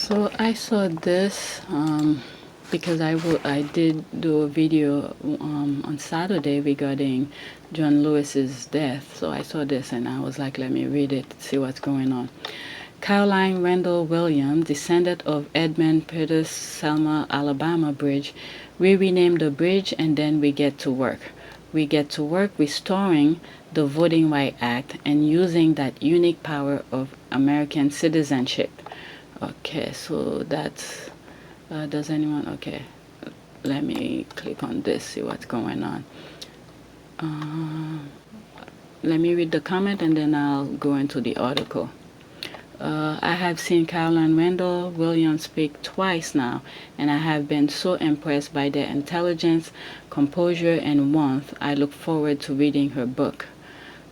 So I saw this because I did do a video on Saturday regarding John Lewis's death. So I saw this and I was like, let me read it, see what's going on. Caroline Randall Williams, descendant of Edmund Pettus Selma, Alabama bridge. We rename the bridge and then we get to work. We get to work restoring the Voting Rights Act and using that unique power of American citizenship. Okay, so that's, does anyone, okay, let me click on this, see what's going on. Let me read the comment and then I'll go into the article. I have seen Caroline Randall Williams speak twice now, and I have been so impressed by their intelligence, composure, and warmth. I look forward to reading her book.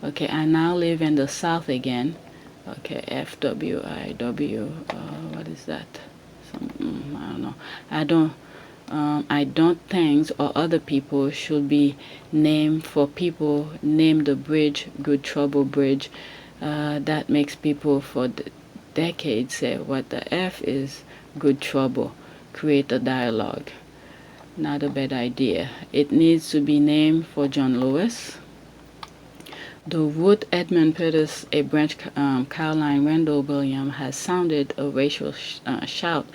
Okay, I now live in the South again. Okay, FWIW, what is that? I don't know. I don't things or other people should be named for people. Name the bridge, Good Trouble Bridge. That makes people for decades say, what the F is good trouble? Create a dialogue. Not a bad idea. It needs to be named for John Lewis. The root Edmund Pettus, a branch Caroline Randall Williams, has sounded a racial shout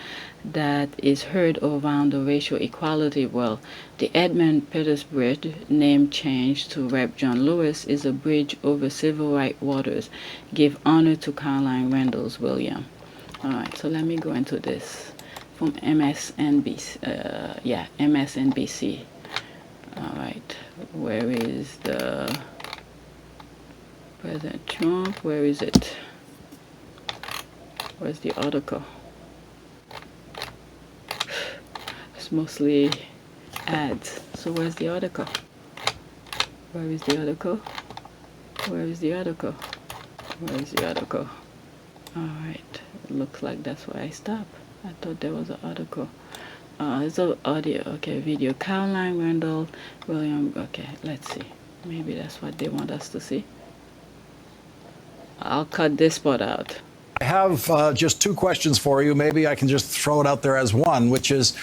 that is heard around the racial equality world. The Edmund Pettus Bridge, name change to Rep. John Lewis, is a bridge over civil rights waters. Give honor to Caroline Randall Williams. All right, so let me go into this from MSNBC. MSNBC. All right, where is the President Trump? Where is it? Where's the article? It's mostly ads. So where's the article? Where is the article? Where is the article? Where is the article? Alright. It looks like that's where I stopped. I thought there was an article. It's an audio. Okay, video. Caroline Randall Williams. Okay, let's see. Maybe that's what they want us to see. I'll cut this part out. I have just two questions for you. Maybe I can just throw it out there as one, which is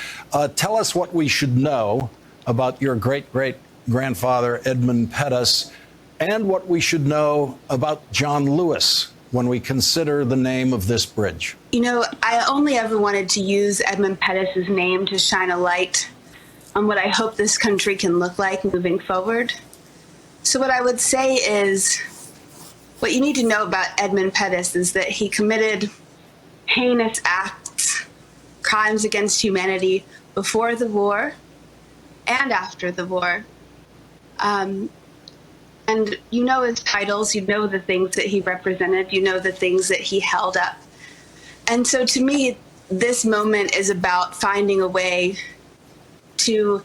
tell us what we should know about your great-great-grandfather, Edmund Pettus, and what we should know about John Lewis when we consider the name of this bridge. You know, I only ever wanted to use Edmund Pettus's name to shine a light on what I hope this country can look like moving forward. So what I would say is, what you need to know about Edmund Pettus is that he committed heinous acts, crimes against humanity before the war and after the war. And you know his titles, you know the things that he represented, you know the things that he held up. And so to me, this moment is about finding a way to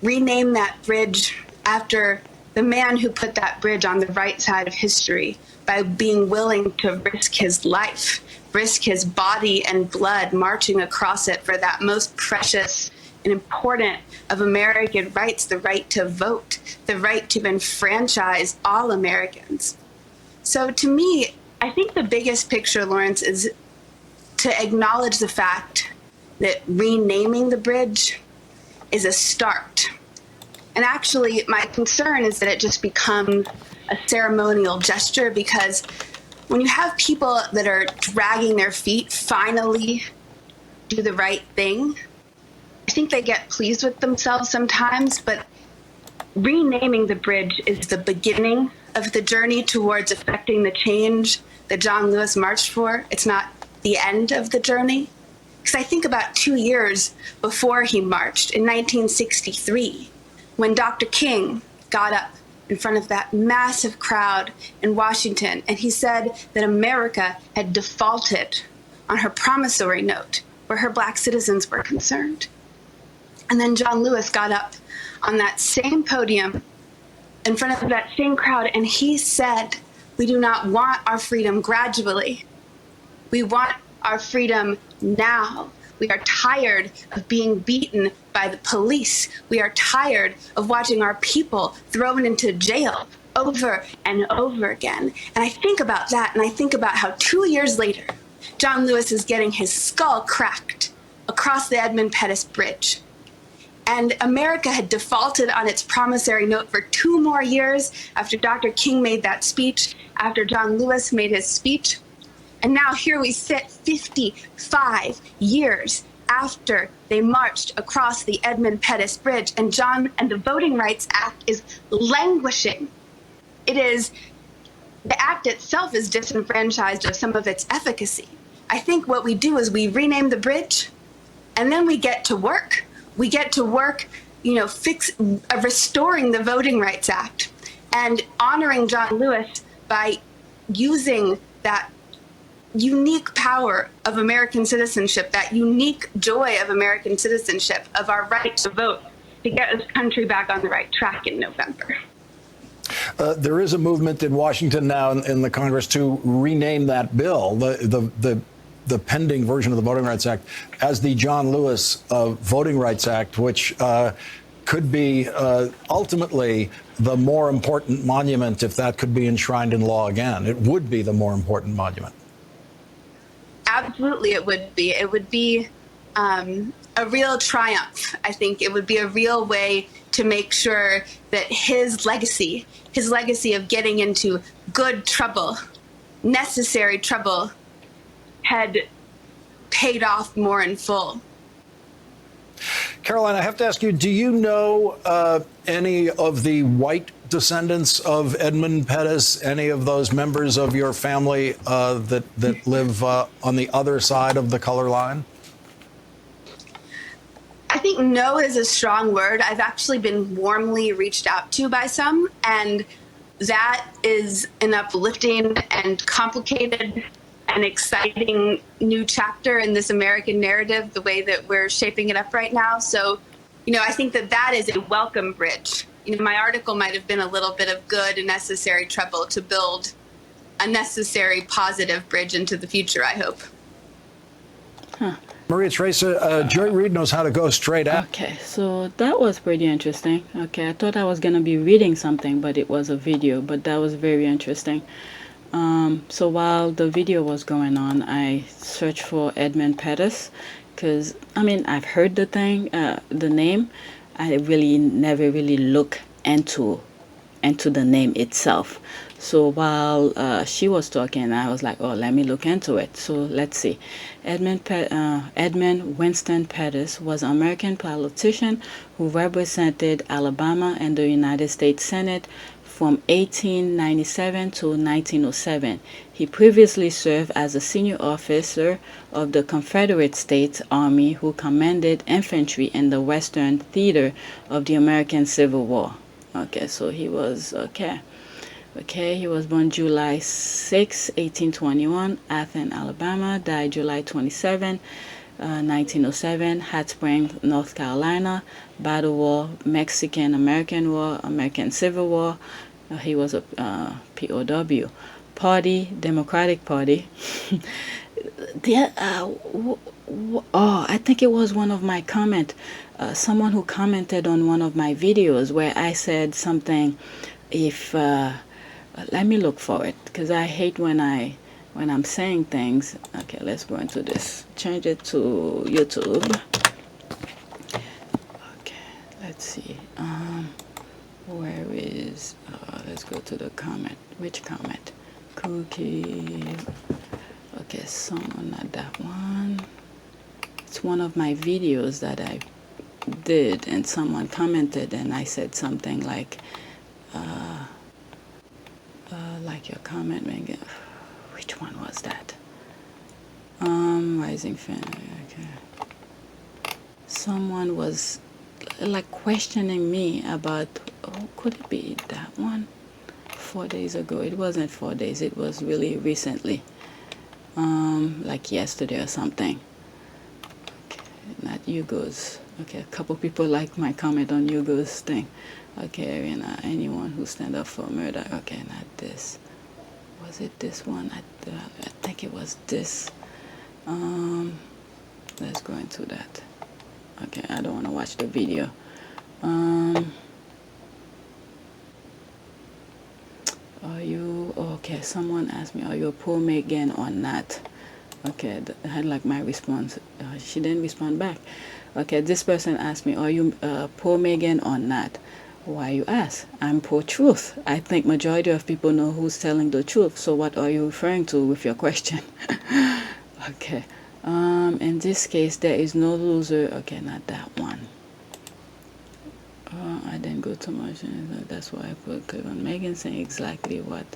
rename that bridge after the man who put that bridge on the right side of history, by being willing to risk his life, risk his body and blood marching across it for that most precious and important of American rights, the right to vote, the right to enfranchise all Americans. So to me, I think the biggest picture, Lawrence, is to acknowledge the fact that renaming the bridge is a start. And actually, my concern is that it just becomes a ceremonial gesture, because when you have people that are dragging their feet finally do the right thing, I think they get pleased with themselves sometimes, but renaming the bridge is the beginning of the journey towards effecting the change that John Lewis marched for. It's not the end of the journey. Because I think about 2 years before he marched, in 1963, when Dr. King got up in front of that massive crowd in Washington, and he said that America had defaulted on her promissory note where her Black citizens were concerned. And then John Lewis got up on that same podium in front of that same crowd, and he said, we do not want our freedom gradually. We want our freedom now. We are tired of being beaten by the police. We are tired of watching our people thrown into jail over and over again. And I think about that, and I think about how 2 years later, John Lewis is getting his skull cracked across the Edmund Pettus Bridge. And America had defaulted on its promissory note for 2 more years after Dr. King made that speech, after John Lewis made his speech. And now here we sit 55 years after they marched across the Edmund Pettus Bridge, and the Voting Rights Act is languishing. The act itself is disenfranchised of some of its efficacy. I think what we do is we rename the bridge, and then we get to work. We get to work, restoring the Voting Rights Act and honoring John Lewis by using that unique power of American citizenship, that unique joy of American citizenship, of our right to vote, to get this country back on the right track in November. There is a movement in Washington now in the Congress to rename that bill, the pending version of the Voting Rights Act, as the John Lewis Voting Rights Act, which could be ultimately the more important monument if that could be enshrined in law again. It would be the more important monument. Absolutely, it would be. It would be a real triumph. I think it would be a real way to make sure that his legacy of getting into good trouble, necessary trouble, had paid off more in full. Caroline, I have to ask you, do you know any of the white descendants of Edmund Pettus, any of those members of your family that live on the other side of the color line? I think no is a strong word. I've actually been warmly reached out to by some, and that is an uplifting and complicated and exciting new chapter in this American narrative, the way that we're shaping it up right now. So, I think that is a welcome bridge. My article might have been a little bit of good and necessary trouble to build a necessary positive bridge into the future, I hope. Huh. Maria Teresa, Joy Reid knows how to go straight out. Okay, so that was pretty interesting. Okay, I thought I was going to be reading something, but it was a video, but that was very interesting. So while the video was going on, I searched for Edmund Pettus because, I've heard the name. I really never really look into the name itself. So while she was talking, I was like, oh, let me look into it. So let's see. Edmund Winston Pettus was an American politician who represented Alabama in the United States Senate from 1897 to 1907. He previously served as a senior officer of the Confederate States Army who commanded infantry in the Western Theater of the American Civil War. Okay, so he was, he was born July 6, 1821, Athens, Alabama, died July 27, 1907, Hot Springs, North Carolina, Battle War, Mexican-American War, American Civil War. He was a POW. Party, Democratic Party. I think it was one of my comment. Someone who commented on one of my videos where I said something. Let me look for it because I hate when I'm saying things. Okay, let's go into this. Change it to YouTube. Okay, let's see. Where is? Let's go to the comment. Which comment? Cookie. Okay, someone, not that one. It's one of my videos that I did, and someone commented, and I said something like your comment, Megan. Which one was that? Rising fan. Okay. Someone was like questioning me about, could it be that one? 4 days ago. It wasn't 4 days. It was really recently. Like yesterday or something. Okay, not Hugo's. Okay, a couple people like my comment on Hugo's thing. Okay, anyone who stand up for murder. Okay, not this. Was it this one? I think it was this. Let's go into that. Okay, I don't want to watch the video. Are you okay? Someone asked me, are you pro Megan or not? Okay, I had like my response. She didn't respond back. Okay, this person asked me, are you pro Megan or not? Why you ask? I'm pro-truth. I think majority of people know who's telling the truth. So what are you referring to with your question? Okay. In this case, there is no loser. Okay, not that one. I didn't go too much. That's why I put Cleveland Megan saying exactly what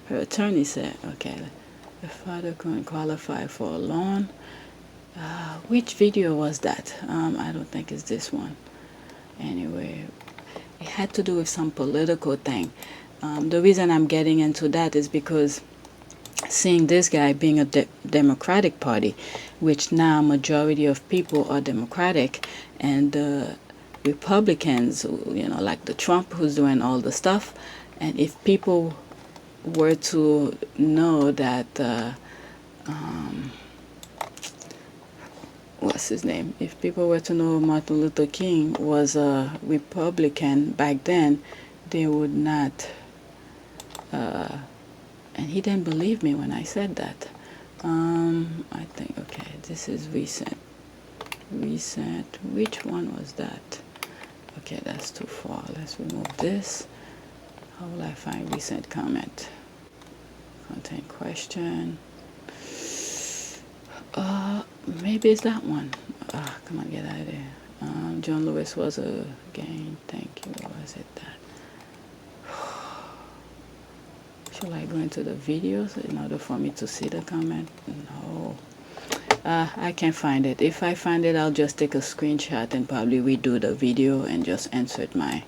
her attorney said. Okay. The father couldn't qualify for a loan. Which video was that? I don't think it's this one. Anyway, it had to do with some political thing. The reason I'm getting into that is because seeing this guy being a Democratic Party, which now majority of people are Democratic, and the Republicans, you know, like the Trump who's doing all the stuff, and if people were to know that what's his name? If people were to know Martin Luther King was a Republican back then, they would not. And he didn't believe me when I said that. I think, okay, this is recent. Recent. Which one was that? Okay, that's too far. Let's remove this. How will I find recent comment? Content question. Maybe it's that one. Come on, get out of there. John Lewis was a game. Thank you. Or was it that? Should I go into the videos in order for me to see the comment? No. I can't find it. If I find it, I'll just take a screenshot and probably redo the video and just insert my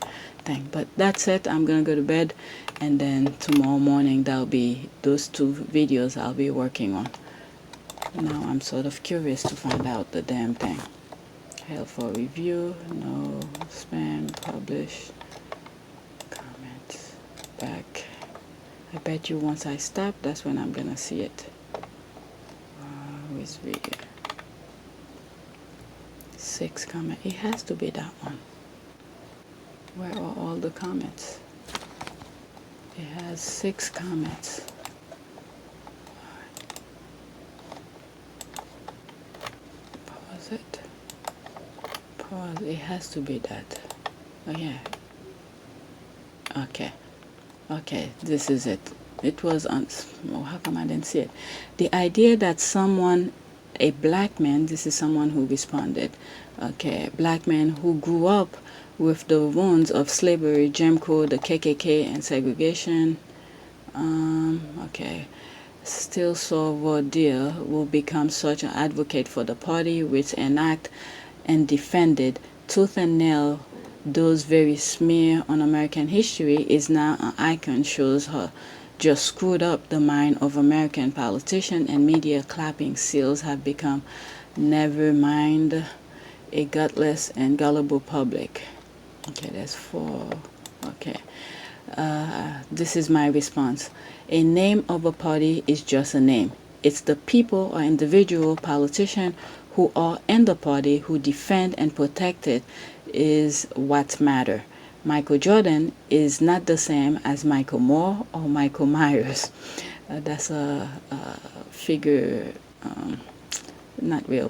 thing. But that's it. I'm gonna go to bed, and then tomorrow morning there'll be those two videos I'll be working on. Now I'm sort of curious to find out the damn thing. Held for review. No. Spam. Publish. Comments. Back. I bet you once I stop, that's when I'm gonna see it. Where's video? 6 comment. It has to be that one. Where are all the comments? It has 6 comments. Pause it. Pause. It has to be that. Oh yeah. Okay. Okay, this is it. It was on. Oh, how come I didn't see it? The idea that someone, a black man, this is someone who responded. Okay, black man who grew up with the wounds of slavery, Jim Crow, the KKK, and segregation. Okay, still Salvador will become such an advocate for the party which enact and defended tooth and nail those very smear on American history is now an icon, shows her just screwed up the mind of American politicians and media clapping seals have become never mind a gutless and gullible public. Okay, that's 4. Okay. This is my response. A name of a party is just a name. It's the people or individual politician who are in the party who defend and protect it is what matter. Michael Jordan is not the same as Michael Moore or Michael Myers. That's a figure, not real,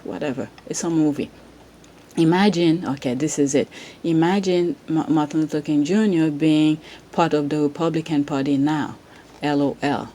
whatever. It's a movie. Imagine, okay, this is it. Imagine Martin Luther King Jr. being part of the Republican Party now. LOL.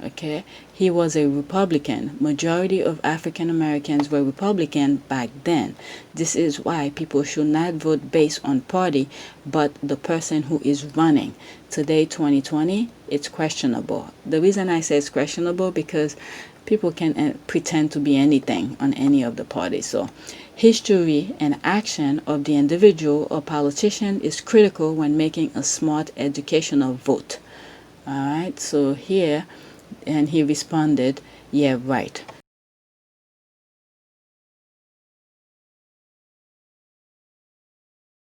Okay, he was a Republican. Majority of African Americans were Republican back then. This is why people should not vote based on party, but the person who is running. Today, 2020, it's questionable. The reason I say it's questionable because people can pretend to be anything on any of the parties. So, history and action of the individual or politician is critical when making a smart educational vote. All right, so here. And he responded, yeah, right.